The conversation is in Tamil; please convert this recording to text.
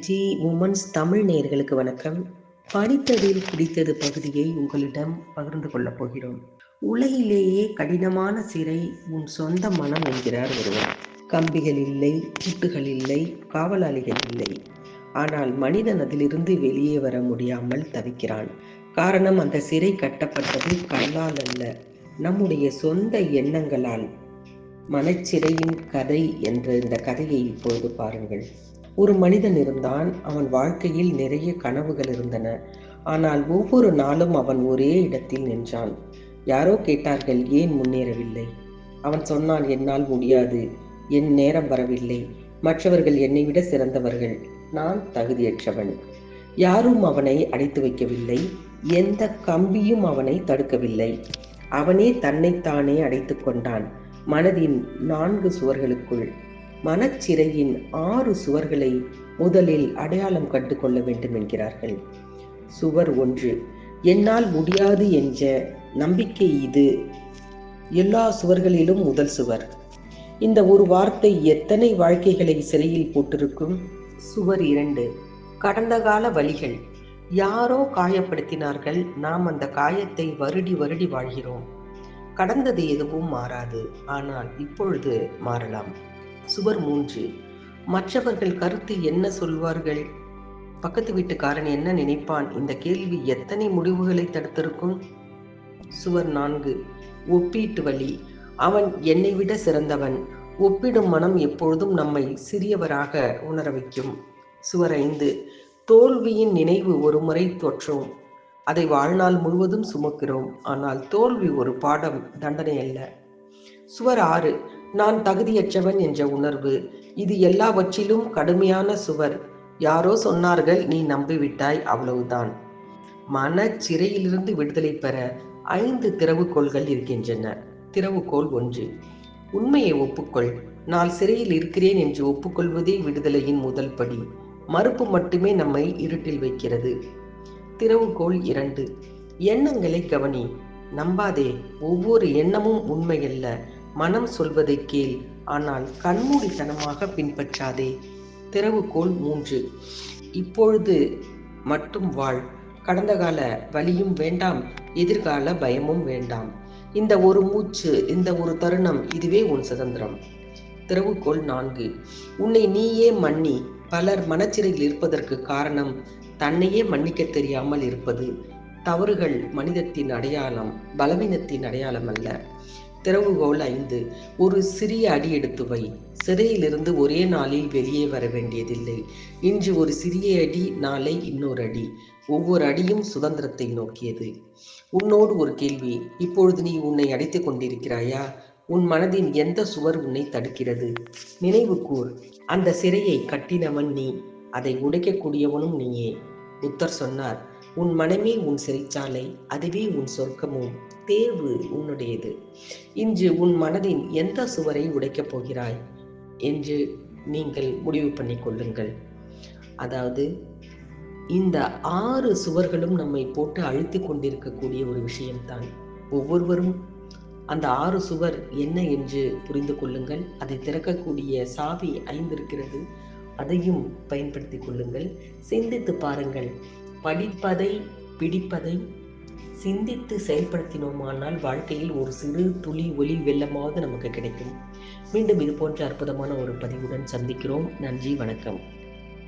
ஜி உமன்ஸ் தமிழ் நேயர்களுக்கு வணக்கம். படித்ததில் பிடித்தது பகுதியை உங்களிடம் பகிர்ந்து கொள்ளப் போகிறோம். உலகிலேயே கடினமான சிறை உன் சொந்த மனம் என்கிறார் ஒருவர். கம்பிகள் இல்லை, பூட்டுகள் இல்லை, காவலாளிகள் இல்லை. ஆனால் மனிதன் அதிலிருந்து வெளியே வர முடியாமல் தவிக்கிறான். காரணம், அந்த சிறை கட்டப்பட்டது கல்லால் அல்ல, நம்முடைய சொந்த எண்ணங்களால். மனச்சிறையின் கதை என்ற இந்த கதையை இப்பொழுது பாருங்கள். ஒரு மனிதன் இருந்தான். அவன் வாழ்க்கையில் நிறைய கனவுகள் இருந்தன. ஆனால் ஒவ்வொரு நாளும் அவன் ஒரே இடத்தில் நின்றான். யாரோ கேட்டார்கள், ஏன் முன்னேறவில்லை? அவன் சொன்னான், என்னால் முடியாது, என் நேரம் வரவில்லை, மற்றவர்கள் என்னை விட சிறந்தவர்கள், நான் தகுதியற்றவன். யாரும் அவனை அடைத்து வைக்கவில்லை, எந்த கம்பியும் அவனை தடுக்கவில்லை. அவனே தன்னைத்தானே அடைத்து கொண்டான் மனதின் 4 சுவர்களுக்குள். மனச்சிறையின் 6 சுவர்களை முதலில் அடையாளம் கண்டு கொள்ள வேண்டும் என்கிறார்கள். சுவர் 1, என்னால் முடியாது என்ற நம்பிக்கை. இது எல்லா சுவர்களிலும் முதல் சுவர். இந்த ஒரு வார்த்தை எத்தனை வாழ்க்கைகளை சிறையில் போட்டிருக்கும். சுவர் 2, கடந்த கால வலிகள். யாரோ காயப்படுத்தினார்கள், நாம் அந்த காயத்தை வருடி வருடி வாழ்கிறோம். கடந்தது எதுவும் மாறாது, ஆனால் இப்பொழுது மாறலாம். சுவர் 3, மற்றவர்கள் கருத்து என்ன சொல்வார்கள், பக்கத்து வீட்டுக்காரன் என்ன நினைப்பான், இந்த கேள்வி எத்தனை முடிவுகளை தடுத்திருக்கும். சுவர் 4, ஒப்பீட்டு வலி. அவன் என்னை விட சிறந்தவன். ஒப்பிடும் மனம் எப்பொழுதும் நம்மை சிறியவராக உணர வைக்கும். சுவர் 5, தோல்வியின் நினைவு ஒரு முறை தோற்றும், அதை வாழ்நாள் முழுவதும் சுமக்கிறோம். ஆனால் தோல்வி ஒரு பாடம், தண்டனை அல்ல. சுவர் 6, நான் தகுதியற்றவன் என்ற உணர்வு. இது எல்லாவற்றிலும் கடுமையான சுவர். யாரோ சொன்னார்கள், நீ நம்பிவிட்டாய், அவ்வளவுதான். மனச்சிறையிலிருந்து விடுதலை பெற 5 திறவுகோள்கள் இருக்கின்றன. திறவுகோள் 1, உண்மையை ஒப்புக்கொள். நான் சிறையில் இருக்கிறேன் என்று ஒப்புக்கொள்வதே விடுதலையின் முதல் படி. மறுப்பு மட்டுமே நம்மை இருட்டில் வைக்கிறது. திறவுகோள் 2, எண்ணங்களை கவனி. நம்பாதே, ஒவ்வொரு எண்ணமும் உண்மையல்ல. மனம் சொல்வதை கேள், ஆனால் கண்மூடித்தனமாக பின்பற்றாதே. திறவுகோள் 3, இப்பொழுது மட்டும் வாழ். கடந்த கால வலியும் வேண்டாம், எதிர்கால பயமும் வேண்டாம். இந்த ஒரு மூச்சு, இந்த ஒரு தருணம், இதுவே உன் சுதந்திரம். திறவுகோள் 4, உன்னை நீயே மன்னி. பலர் மனச்சிறையில் இருப்பதற்கு காரணம் தன்னையே மன்னிக்க தெரியாமல் இருப்பது. தவறுகள் மனிதத்தின் அடையாளம், பலவீனத்தின் அடையாளம் அல்ல. திறவுகோள் 5, ஒரு சிறிய அடி எடுத்து வை. சிறையிலிருந்து ஒரே நாளில் வெளியே வர வேண்டியதில்லை. இன்று ஒரு சிறிய அடி, நாளை இன்னொரு அடி. ஒவ்வொரு அடியும் சுதந்திரத்தை நோக்கியது. உன்னோடு ஒரு கேள்வி, இப்பொழுது நீ உன்னை அடைத்துக் கொண்டிருக்கிறாயா? உன் மனதின் எந்த சுவர் உன்னை தடுக்கிறது? நினைவு கூர், அந்த சிறையை கட்டினவன் நீ, அதை உடைக்கக்கூடியவனும் நீயே. புத்தர் சொன்னார், உன் மனமே உன் சிறைச்சாலை, அதுவே உன் சொர்க்கமும். தேர்வு உன்னுடையது. இன்று உன் மனதின் எந்த சுவரை உடைக்கப் போகிறாய் என்று நீங்கள் முடிவு பண்ணி கொள்ளுங்கள். அதாவது இந்த 6 சுவர்களும் நம்மை போட்டு அழுத்தி கொண்டிருக்கக்கூடிய ஒரு விஷயம்தான். ஒவ்வொருவரும் அந்த 6 சுவர் என்ன என்று புரிந்து கொள்ளுங்கள். அதை திறக்கக்கூடிய சாவி 5 இருக்கிறது, அதையும் பயன்படுத்தி கொள்ளுங்கள். சிந்தித்து பாருங்கள். படிப்பதை, பிடிப்பதை சிந்தித்து செயல்படுத்தினோமானால் வாழ்க்கையில் ஒரு சிறு துளி ஒளி வெள்ளமாவது நமக்கு கிடைக்கும். மீண்டும் இது போன்ற அற்புதமான ஒரு பதிவுடன் சந்திக்கிறோம். நன்றி, வணக்கம்.